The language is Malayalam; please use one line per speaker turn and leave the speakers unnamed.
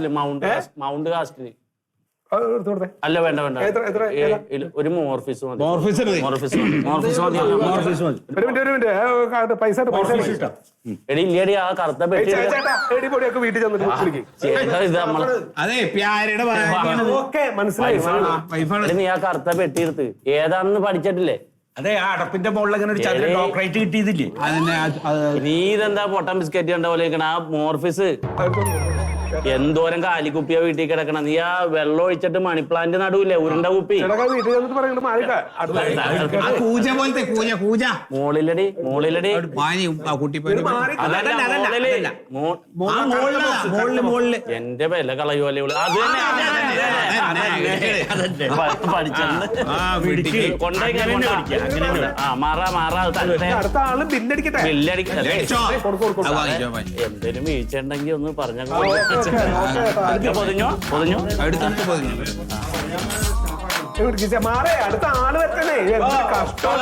കാസ്റ്റില് മൗണ്ട് കാസ്റ്റില് അല്ല വേണ്ട ഒരു മോർഫിസ് മതി. എടി ഇല്ലടി ആ കറുത്ത പെട്ടി നീ ആ കറുത്ത പെട്ടി എടുത്ത് ഏതാണെന്ന് പഠിച്ചിട്ടില്ലേ?
അതെ ആ അടപ്പിന്റെ മുകളിൽ ഡോക്ടറേറ്റ് കിട്ടിയതില്ലേ?
നീ ഇതെന്താ പൊട്ടൻ ബിസ്ക്കറ്റ് കണ്ട പോലെ ആ മോർഫിസ് എന്തോരം കാലിക്കുപ്പിയാ വീട്ടിൽ കിടക്കണം. നീ ആ വെള്ളം ഒഴിച്ചിട്ട് മണിപ്ലാന്റ് നടുവില്ലേ ഉരുണ്ട കുപ്പി മോളിലടി എന്റെ വില കളയുമല്ലേ അത് എന്തേലും വീഴ്ച ഉണ്ടെങ്കിൽ ഒന്ന് പറഞ്ഞ പൊതിഞ്ഞോ
മാറേ അടുത്ത ആള് വെച്ചേ കഷ്ടം.